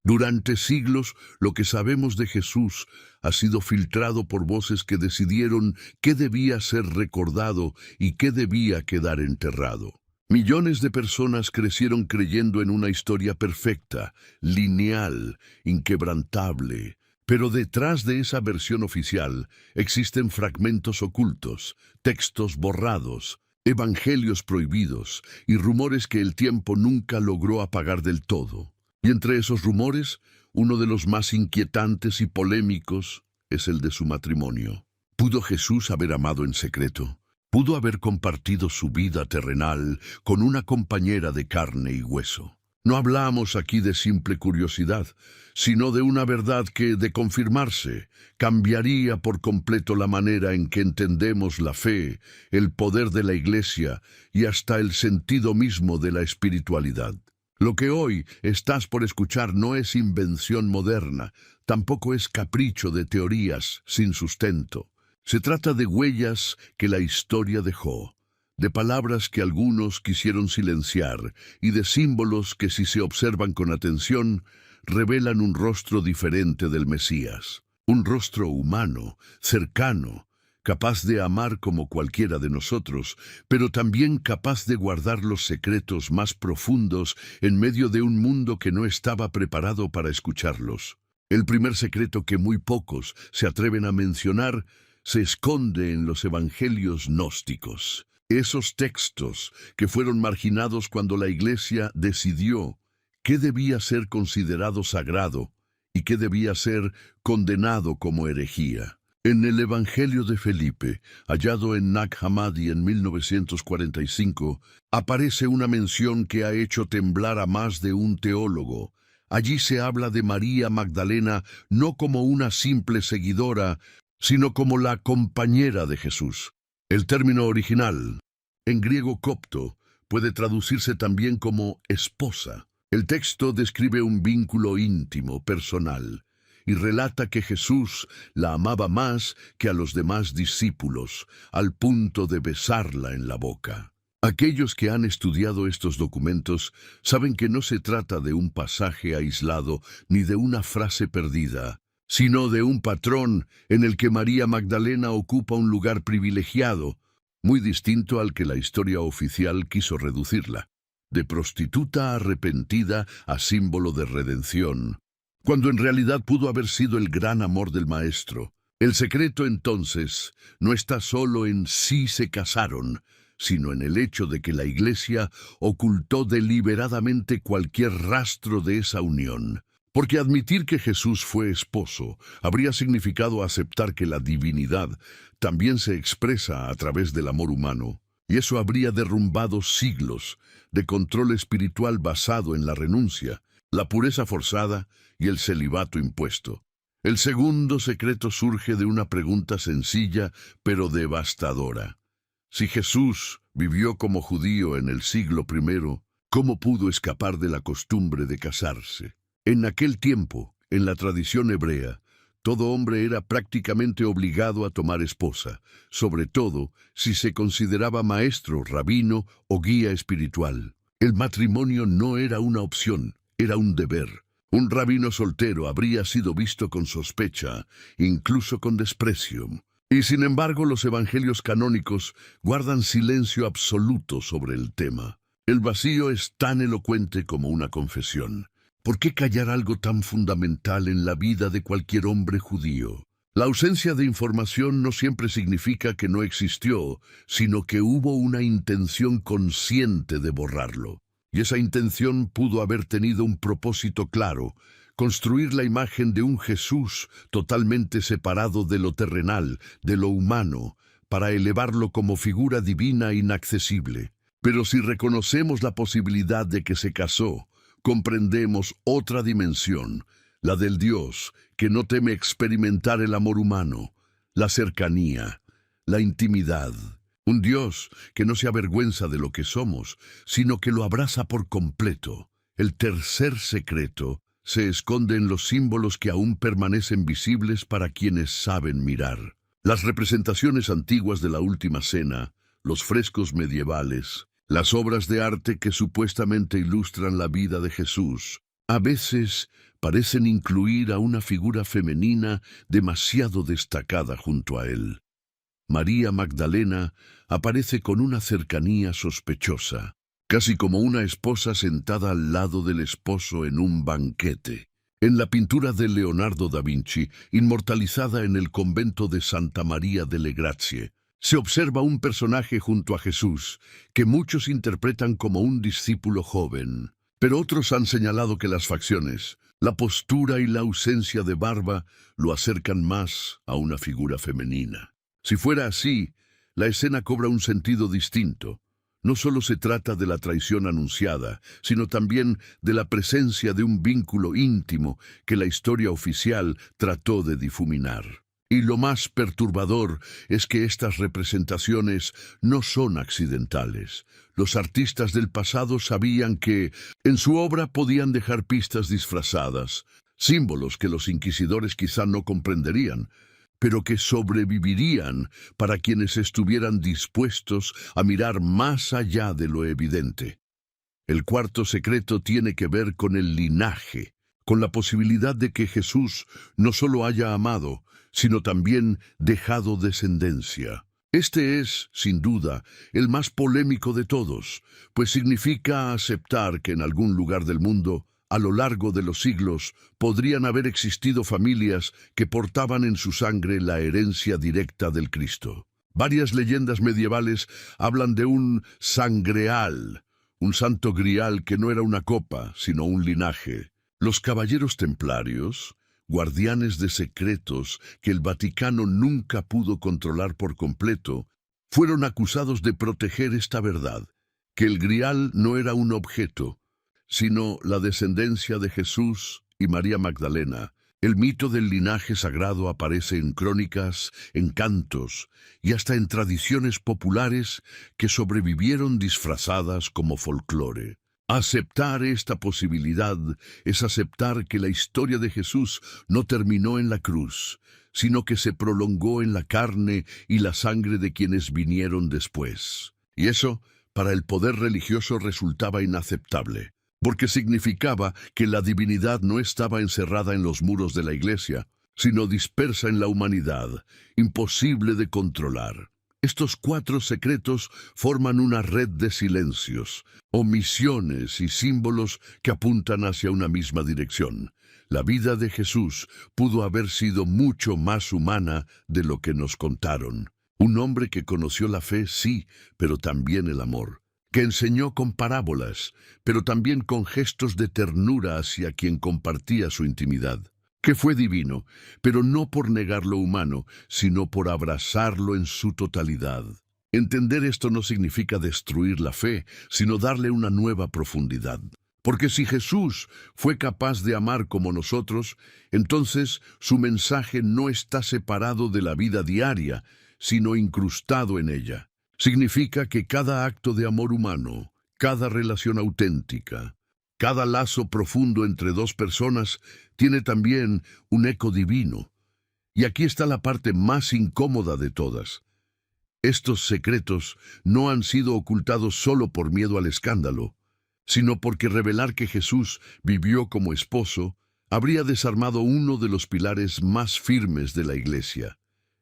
Durante siglos, lo que sabemos de Jesús ha sido filtrado por voces que decidieron qué debía ser recordado y qué debía quedar enterrado. Millones de personas crecieron creyendo en una historia perfecta, lineal, inquebrantable. Pero detrás de esa versión oficial existen fragmentos ocultos, textos borrados, evangelios prohibidos y rumores que el tiempo nunca logró apagar del todo. Y entre esos rumores, uno de los más inquietantes y polémicos es el de su matrimonio. ¿Pudo Jesús haber amado en secreto? ¿Pudo haber compartido su vida terrenal con una compañera de carne y hueso? No hablamos aquí de simple curiosidad, sino de una verdad que, de confirmarse, cambiaría por completo la manera en que entendemos la fe, el poder de la Iglesia y hasta el sentido mismo de la espiritualidad. Lo que hoy estás por escuchar no es invención moderna, tampoco es capricho de teorías sin sustento. Se trata de huellas que la historia dejó, de palabras que algunos quisieron silenciar y de símbolos que, si se observan con atención, revelan un rostro diferente del Mesías. Un rostro humano, cercano, capaz de amar como cualquiera de nosotros, pero también capaz de guardar los secretos más profundos en medio de un mundo que no estaba preparado para escucharlos. El primer secreto que muy pocos se atreven a mencionar se esconde en los evangelios gnósticos. Esos textos que fueron marginados cuando la Iglesia decidió qué debía ser considerado sagrado y qué debía ser condenado como herejía. En el Evangelio de Felipe, hallado en Nag Hammadi en 1945, aparece una mención que ha hecho temblar a más de un teólogo. Allí se habla de María Magdalena no como una simple seguidora, sino como la compañera de Jesús. El término original, en griego copto, puede traducirse también como esposa. El texto describe un vínculo íntimo, personal, y relata que Jesús la amaba más que a los demás discípulos, al punto de besarla en la boca. Aquellos que han estudiado estos documentos saben que no se trata de un pasaje aislado ni de una frase perdida, sino de un patrón en el que María Magdalena ocupa un lugar privilegiado, muy distinto al que la historia oficial quiso reducirla, de prostituta arrepentida a símbolo de redención, cuando en realidad pudo haber sido el gran amor del Maestro. El secreto, entonces, no está solo en si se casaron, sino en el hecho de que la Iglesia ocultó deliberadamente cualquier rastro de esa unión. Porque admitir que Jesús fue esposo habría significado aceptar que la divinidad también se expresa a través del amor humano, y eso habría derrumbado siglos de control espiritual basado en la renuncia, la pureza forzada y el celibato impuesto. El segundo secreto surge de una pregunta sencilla pero devastadora. Si Jesús vivió como judío en el siglo I, ¿cómo pudo escapar de la costumbre de casarse? En aquel tiempo, en la tradición hebrea, todo hombre era prácticamente obligado a tomar esposa, sobre todo si se consideraba maestro, rabino o guía espiritual. El matrimonio no era una opción, era un deber. Un rabino soltero habría sido visto con sospecha, incluso con desprecio. Y sin embargo, los evangelios canónicos guardan silencio absoluto sobre el tema. El vacío es tan elocuente como una confesión. ¿Por qué callar algo tan fundamental en la vida de cualquier hombre judío? La ausencia de información no siempre significa que no existió, sino que hubo una intención consciente de borrarlo. Y esa intención pudo haber tenido un propósito claro: construir la imagen de un Jesús totalmente separado de lo terrenal, de lo humano, para elevarlo como figura divina inaccesible. Pero si reconocemos la posibilidad de que se casó, comprendemos otra dimensión, la del Dios que no teme experimentar el amor humano, la cercanía, la intimidad. Un Dios que no se avergüenza de lo que somos, sino que lo abraza por completo. El tercer secreto se esconde en los símbolos que aún permanecen visibles para quienes saben mirar. Las representaciones antiguas de la Última Cena, los frescos medievales, las obras de arte que supuestamente ilustran la vida de Jesús, a veces parecen incluir a una figura femenina demasiado destacada junto a él. María Magdalena aparece con una cercanía sospechosa, casi como una esposa sentada al lado del esposo en un banquete. En la pintura de Leonardo da Vinci, inmortalizada en el convento de Santa María delle Grazie, se observa un personaje junto a Jesús, que muchos interpretan como un discípulo joven. Pero otros han señalado que las facciones, la postura y la ausencia de barba lo acercan más a una figura femenina. Si fuera así, la escena cobra un sentido distinto. No solo se trata de la traición anunciada, sino también de la presencia de un vínculo íntimo que la historia oficial trató de difuminar. Y lo más perturbador es que estas representaciones no son accidentales. Los artistas del pasado sabían que en su obra podían dejar pistas disfrazadas, símbolos que los inquisidores quizá no comprenderían, pero que sobrevivirían para quienes estuvieran dispuestos a mirar más allá de lo evidente. El cuarto secreto tiene que ver con el linaje, con la posibilidad de que Jesús no solo haya amado, sino también dejado descendencia. Este es, sin duda, el más polémico de todos, pues significa aceptar que en algún lugar del mundo, a lo largo de los siglos, podrían haber existido familias que portaban en su sangre la herencia directa del Cristo. Varias leyendas medievales hablan de un sangreal, un santo grial que no era una copa, sino un linaje. Los caballeros templarios, guardianes de secretos que el Vaticano nunca pudo controlar por completo, fueron acusados de proteger esta verdad, que el grial no era un objeto, sino la descendencia de Jesús y María Magdalena. El mito del linaje sagrado aparece en crónicas, en cantos y hasta en tradiciones populares que sobrevivieron disfrazadas como folclore. Aceptar esta posibilidad es aceptar que la historia de Jesús no terminó en la cruz, sino que se prolongó en la carne y la sangre de quienes vinieron después. Y eso, para el poder religioso, resultaba inaceptable, porque significaba que la divinidad no estaba encerrada en los muros de la iglesia, sino dispersa en la humanidad, imposible de controlar. Estos cuatro secretos forman una red de silencios, omisiones y símbolos que apuntan hacia una misma dirección. La vida de Jesús pudo haber sido mucho más humana de lo que nos contaron. Un hombre que conoció la fe, sí, pero también el amor. Que enseñó con parábolas, pero también con gestos de ternura hacia quien compartía su intimidad. Que fue divino, pero no por negar lo humano, sino por abrazarlo en su totalidad. Entender esto no significa destruir la fe, sino darle una nueva profundidad. Porque si Jesús fue capaz de amar como nosotros, entonces su mensaje no está separado de la vida diaria, sino incrustado en ella. Significa que cada acto de amor humano, cada relación auténtica, cada lazo profundo entre dos personas tiene también un eco divino. Y aquí está la parte más incómoda de todas. Estos secretos no han sido ocultados solo por miedo al escándalo, sino porque revelar que Jesús vivió como esposo habría desarmado uno de los pilares más firmes de la Iglesia,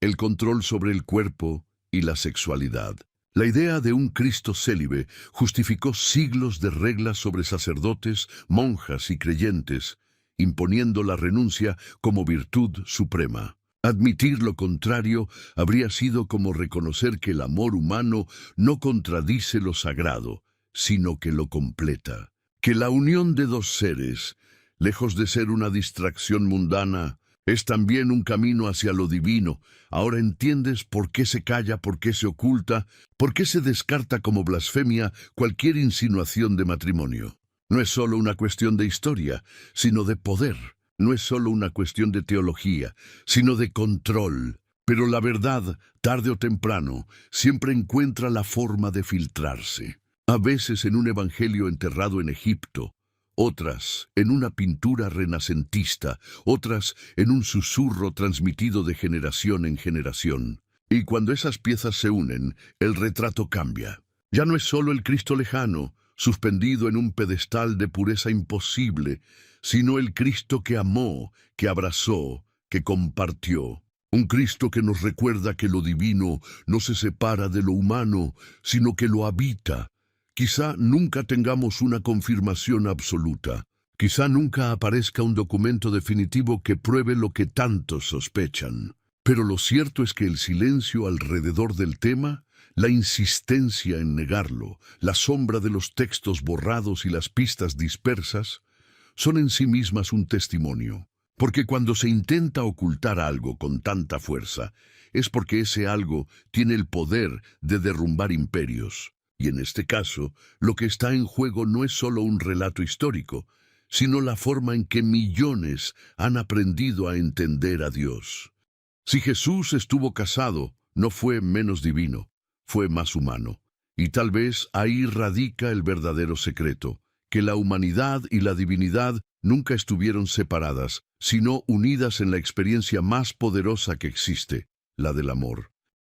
el control sobre el cuerpo y la sexualidad. La idea de un Cristo célibe justificó siglos de reglas sobre sacerdotes, monjas y creyentes, imponiendo la renuncia como virtud suprema. Admitir lo contrario habría sido como reconocer que el amor humano no contradice lo sagrado, sino que lo completa. Que la unión de dos seres, lejos de ser una distracción mundana, es también un camino hacia lo divino. Ahora entiendes por qué se calla, por qué se oculta, por qué se descarta como blasfemia cualquier insinuación de matrimonio. No es solo una cuestión de historia, sino de poder. No es solo una cuestión de teología, sino de control. Pero la verdad, tarde o temprano, siempre encuentra la forma de filtrarse. A veces en un evangelio enterrado en Egipto, otras en una pintura renacentista, otras en un susurro transmitido de generación en generación. Y cuando esas piezas se unen, el retrato cambia. Ya no es solo el Cristo lejano, suspendido en un pedestal de pureza imposible, sino el Cristo que amó, que abrazó, que compartió. Un Cristo que nos recuerda que lo divino no se separa de lo humano, sino que lo habita. Quizá nunca tengamos una confirmación absoluta. Quizá nunca aparezca un documento definitivo que pruebe lo que tantos sospechan. Pero lo cierto es que el silencio alrededor del tema, la insistencia en negarlo, la sombra de los textos borrados y las pistas dispersas, son en sí mismas un testimonio. Porque cuando se intenta ocultar algo con tanta fuerza, es porque ese algo tiene el poder de derrumbar imperios. Y en este caso, lo que está en juego no es solo un relato histórico, sino la forma en que millones han aprendido a entender a Dios. Si Jesús estuvo casado, no fue menos divino, fue más humano. Y tal vez ahí radica el verdadero secreto, que la humanidad y la divinidad nunca estuvieron separadas, sino unidas en la experiencia más poderosa que existe, la del amor.